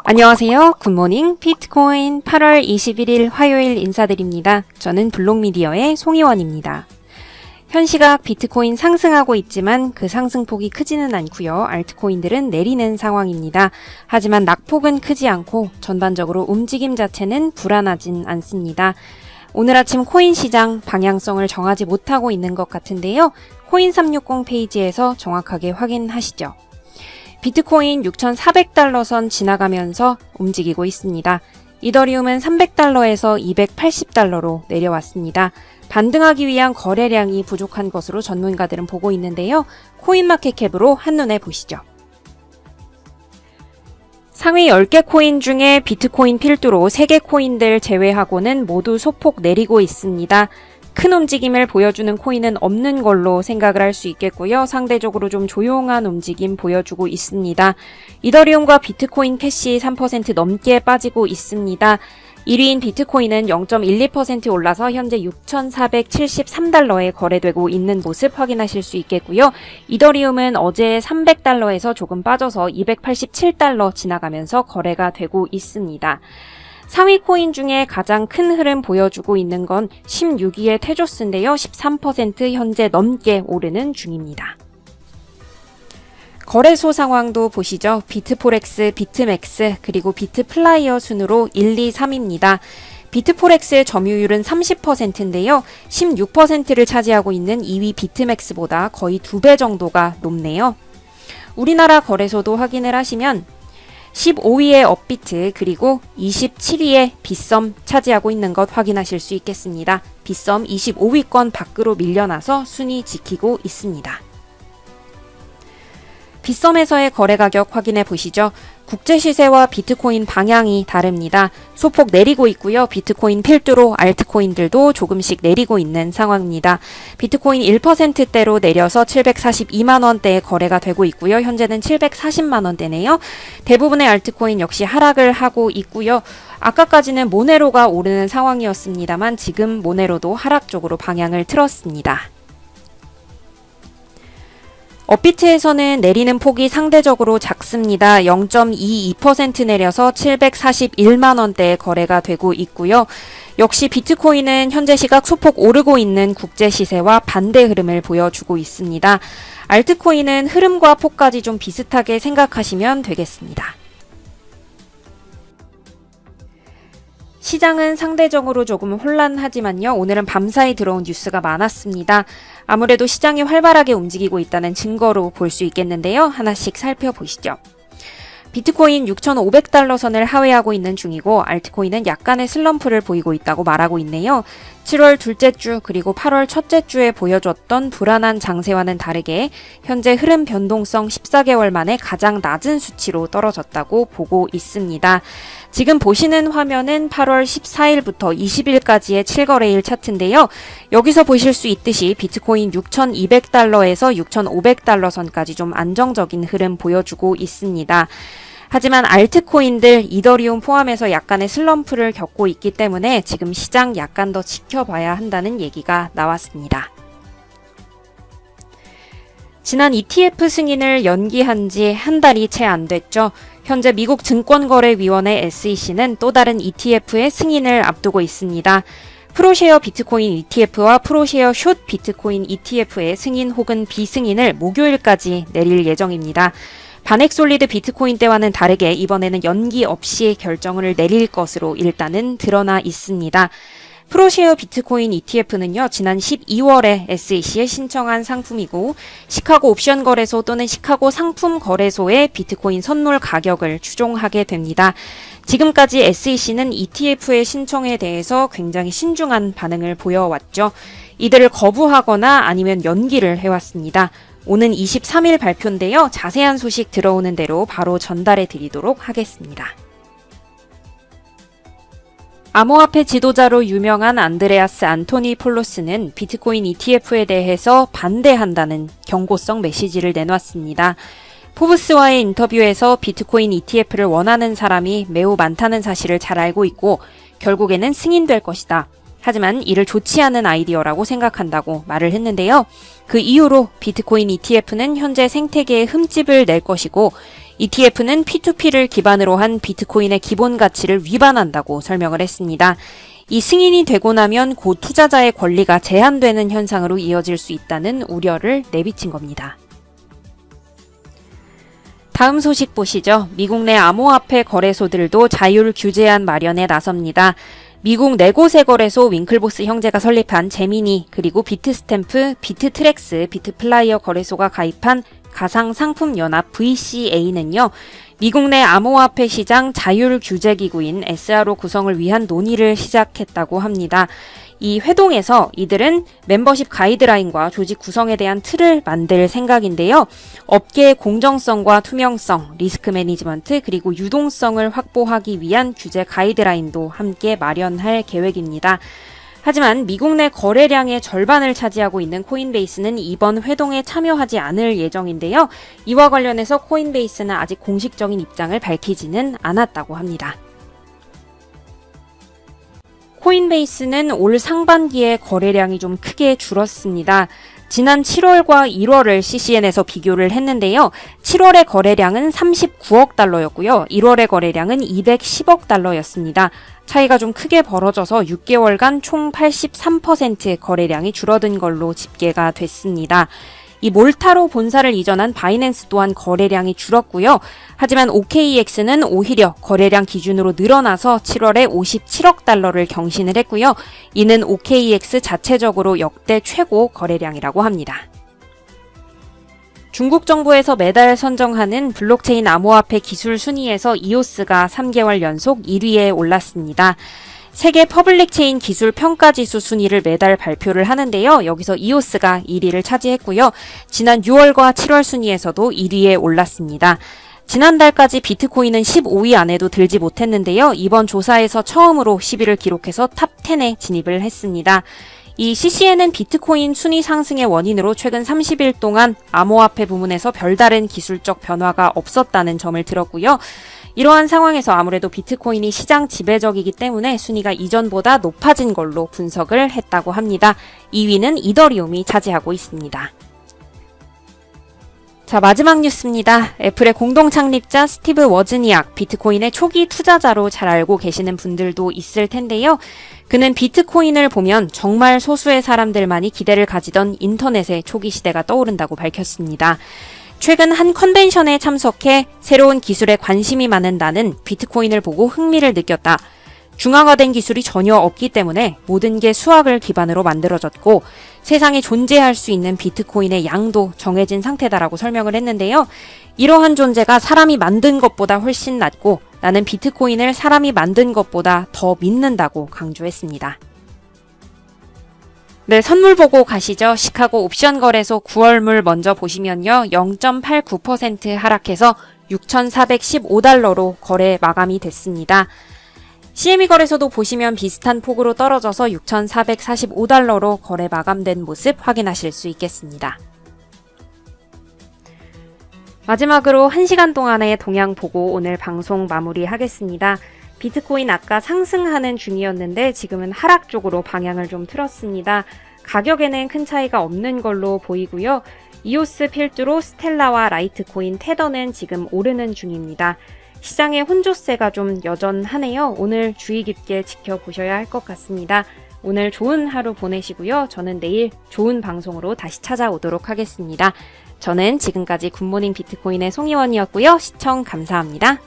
안녕하세요. 굿모닝 비트코인 8월 21일 화요일 인사드립니다. 저는 블록미디어의 송희원입니다. 현 시각 비트코인 상승하고 있지만 그 상승폭이 크지는 않고요. 알트코인들은 내리는 상황입니다. 하지만 낙폭은 크지 않고 전반적으로 움직임 자체는 불안하진 않습니다. 오늘 아침 코인 시장 방향성을 정하지 못하고 있는 것 같은데요. 코인360 페이지에서 정확하게 확인하시죠. 비트코인 6,400달러 선 지나가면서 움직이고 있습니다. 이더리움은 300달러에서 280달러로 내려왔습니다. 반등하기 위한 거래량이 부족한 것으로 전문가들은 보고 있는데요. 코인마켓캡으로 한눈에 보시죠. 상위 10개 코인 중에 비트코인 필두로 3개 코인들 제외하고는 모두 소폭 내리고 있습니다. 큰 움직임을 보여주는 코인은 없는 걸로 생각을 할 수 있겠고요. 상대적으로 좀 조용한 움직임 보여주고 있습니다. 이더리움과 비트코인 캐시 3% 넘게 빠지고 있습니다. 1위인 비트코인은 0.12% 올라서 현재 6,473달러에 거래되고 있는 모습 확인하실 수 있겠고요. 이더리움은 어제 300달러에서 조금 빠져서 287달러 지나가면서 거래가 되고 있습니다. 상위 코인 중에 가장 큰 흐름 보여주고 있는 건 16위의 테조스인데요. 13% 현재 넘게 오르는 중입니다. 거래소 상황도 보시죠. 비트포렉스, 비트맥스, 그리고 비트플라이어 순으로 1, 2, 3입니다. 비트포렉스의 점유율은 30%인데요. 16%를 차지하고 있는 2위 비트맥스보다 거의 2배 정도가 높네요. 우리나라 거래소도 확인을 하시면 15위의 업비트 그리고 27위의 빗썸 차지하고 있는 것 확인하실 수 있겠습니다. 빗썸 25위권 밖으로 밀려나서 순위 지키고 있습니다. 빗썸에서의 거래 가격 확인해 보시죠. 국제 시세와 비트코인 방향이 다릅니다. 소폭 내리고 있고요. 비트코인 필두로 알트코인들도 조금씩 내리고 있는 상황입니다. 비트코인 1%대로 내려서 742만 원대에 거래가 되고 있고요. 현재는 740만 원대네요. 대부분의 알트코인 역시 하락을 하고 있고요. 아까까지는 모네로가 오르는 상황이었습니다만 지금 모네로도 하락 쪽으로 방향을 틀었습니다. 업비트에서는 내리는 폭이 상대적으로 작습니다. 0.22% 내려서 741만 원대에 거래가 되고 있고요. 역시 비트코인은 현재 시각 소폭 오르고 있는 국제 시세와 반대 흐름을 보여주고 있습니다. 알트코인은 흐름과 폭까지 좀 비슷하게 생각하시면 되겠습니다. 시장은 상대적으로 조금 혼란하지만요. 오늘은 밤사이 들어온 뉴스가 많았습니다. 아무래도 시장이 활발하게 움직이고 있다는 증거로 볼 수 있겠는데요. 하나씩 살펴보시죠. 비트코인 6,500달러 선을 하회하고 있는 중이고 알트코인은 약간의 슬럼프를 보이고 있다고 말하고 있네요. 7월 둘째 주 그리고 8월 첫째 주에 보여줬던 불안한 장세와는 다르게 현재 흐름 변동성 14개월 만에 가장 낮은 수치로 떨어졌다고 보고 있습니다. 지금 보시는 화면은 8월 14일부터 20일까지의 7거래일 차트인데요. 여기서 보실 수 있듯이 비트코인 6,200달러에서 6,500달러 선까지 좀 안정적인 흐름 보여주고 있습니다. 하지만 알트코인들 이더리움 포함해서 약간의 슬럼프를 겪고 있기 때문에 지금 시장 약간 더 지켜봐야 한다는 얘기가 나왔습니다. 지난 ETF 승인을 연기한 지 한 달이 채 안 됐죠. 현재 미국 증권거래위원회 SEC는 또 다른 ETF의 승인을 앞두고 있습니다. 프로쉐어 비트코인 ETF와 프로쉐어 숏 비트코인 ETF의 승인 혹은 비승인을 목요일까지 내릴 예정입니다. 바넥솔리드 비트코인 때와는 다르게 이번에는 연기 없이 결정을 내릴 것으로 일단은 드러나 있습니다. 프로쉐어 비트코인 ETF는요, 지난 12월에 SEC에 신청한 상품이고, 시카고 옵션 거래소 또는 시카고 상품 거래소의 비트코인 선물 가격을 추종하게 됩니다. 지금까지 SEC는 ETF의 신청에 대해서 굉장히 신중한 반응을 보여왔죠. 이들을 거부하거나 아니면 연기를 해왔습니다. 오는 23일 발표인데요. 자세한 소식 들어오는 대로 바로 전달해 드리도록 하겠습니다. 암호화폐 지도자로 유명한 안드레아스 안토니 폴로스는 비트코인 ETF에 대해서 반대한다는 경고성 메시지를 내놨습니다. 포브스와의 인터뷰에서 비트코인 ETF를 원하는 사람이 매우 많다는 사실을 잘 알고 있고 결국에는 승인될 것이다. 하지만 이를 좋지 않은 아이디어라고 생각한다고 말을 했는데요. 그 이후로 비트코인 ETF는 현재 생태계에 흠집을 낼 것이고 ETF는 P2P를 기반으로 한 비트코인의 기본 가치를 위반한다고 설명을 했습니다. 이 승인이 되고 나면 고 투자자의 권리가 제한되는 현상으로 이어질 수 있다는 우려를 내비친 겁니다. 다음 소식 보시죠. 미국 내 암호화폐 거래소들도 자율 규제안 마련에 나섭니다. 미국 4곳의 거래소 윙클보스 형제가 설립한 제미니, 그리고 비트스탬프, 비트트랙스, 비트플라이어 거래소가 가입한 가상상품연합 VCA는요. 미국 내 암호화폐 시장 자율 규제 기구인 SRO 구성을 위한 논의를 시작했다고 합니다. 이 회동에서 이들은 멤버십 가이드라인과 조직 구성에 대한 틀을 만들 생각인데요. 업계의 공정성과 투명성, 리스크 매니지먼트, 그리고 유동성을 확보하기 위한 규제 가이드라인도 함께 마련할 계획입니다. 하지만 미국 내 거래량의 절반을 차지하고 있는 코인베이스는 이번 회동에 참여하지 않을 예정인데요. 이와 관련해서 코인베이스는 아직 공식적인 입장을 밝히지는 않았다고 합니다. 코인베이스는 올 상반기에 거래량이 좀 크게 줄었습니다. 지난 7월과 1월을 CCN에서 비교를 했는데요. 7월의 거래량은 39억 달러였고요. 1월의 거래량은 210억 달러였습니다. 차이가 좀 크게 벌어져서 6개월간 총 83% 거래량이 줄어든 걸로 집계가 됐습니다. 이 몰타로 본사를 이전한 바이낸스 또한 거래량이 줄었고요. 하지만 OKEX는 오히려 거래량 기준으로 늘어나서 7월에 57억 달러를 경신을 했고요. 이는 OKEX 자체적으로 역대 최고 거래량이라고 합니다. 중국 정부에서 매달 선정하는 블록체인 암호화폐 기술 순위에서 이오스가 3개월 연속 1위에 올랐습니다. 세계 퍼블릭 체인 기술 평가 지수 순위를 매달 발표를 하는데요. 여기서 이오스가 1위를 차지했고요. 지난 6월과 7월 순위에서도 1위에 올랐습니다. 지난달까지 비트코인은 15위 안에도 들지 못했는데요. 이번 조사에서 처음으로 10위를 기록해서 탑10에 진입을 했습니다. 이 CCN은 비트코인 순위 상승의 원인으로 최근 30일 동안 암호화폐 부문에서 별다른 기술적 변화가 없었다는 점을 들었고요. 이러한 상황에서 아무래도 비트코인이 시장 지배적이기 때문에 순위가 이전보다 높아진 걸로 분석을 했다고 합니다. 2위는 이더리움이 차지하고 있습니다. 자, 마지막 뉴스입니다. 애플의 공동 창립자 스티브 워즈니악, 비트코인의 초기 투자자로 잘 알고 계시는 분들도 있을 텐데요. 그는 비트코인을 보면 정말 소수의 사람들만이 기대를 가지던 인터넷의 초기 시대가 떠오른다고 밝혔습니다. 최근 한 컨벤션에 참석해 새로운 기술에 관심이 많은 나는 비트코인을 보고 흥미를 느꼈다. 중앙화된 기술이 전혀 없기 때문에 모든 게 수학을 기반으로 만들어졌고 세상에 존재할 수 있는 비트코인의 양도 정해진 상태다라고 설명을 했는데요. 이러한 존재가 사람이 만든 것보다 훨씬 낫고 나는 비트코인을 사람이 만든 것보다 더 믿는다고 강조했습니다. 네, 선물 보고 가시죠. 시카고 옵션 거래소 9월물 먼저 보시면요. 0.89% 하락해서 6,415달러로 거래 마감이 됐습니다. CME 거래소도 보시면 비슷한 폭으로 떨어져서 6,445달러로 거래 마감된 모습 확인하실 수 있겠습니다. 마지막으로 1시간 동안의 동향 보고 오늘 방송 마무리하겠습니다. 비트코인 아까 상승하는 중이었는데 지금은 하락 쪽으로 방향을 좀 틀었습니다. 가격에는 큰 차이가 없는 걸로 보이고요. 이오스 필두로 스텔라와 라이트코인 테더는 지금 오르는 중입니다. 시장의 혼조세가 좀 여전하네요. 오늘 주의 깊게 지켜보셔야 할 것 같습니다. 오늘 좋은 하루 보내시고요. 저는 내일 좋은 방송으로 다시 찾아오도록 하겠습니다. 저는 지금까지 굿모닝 비트코인의 송희원이었고요. 시청 감사합니다.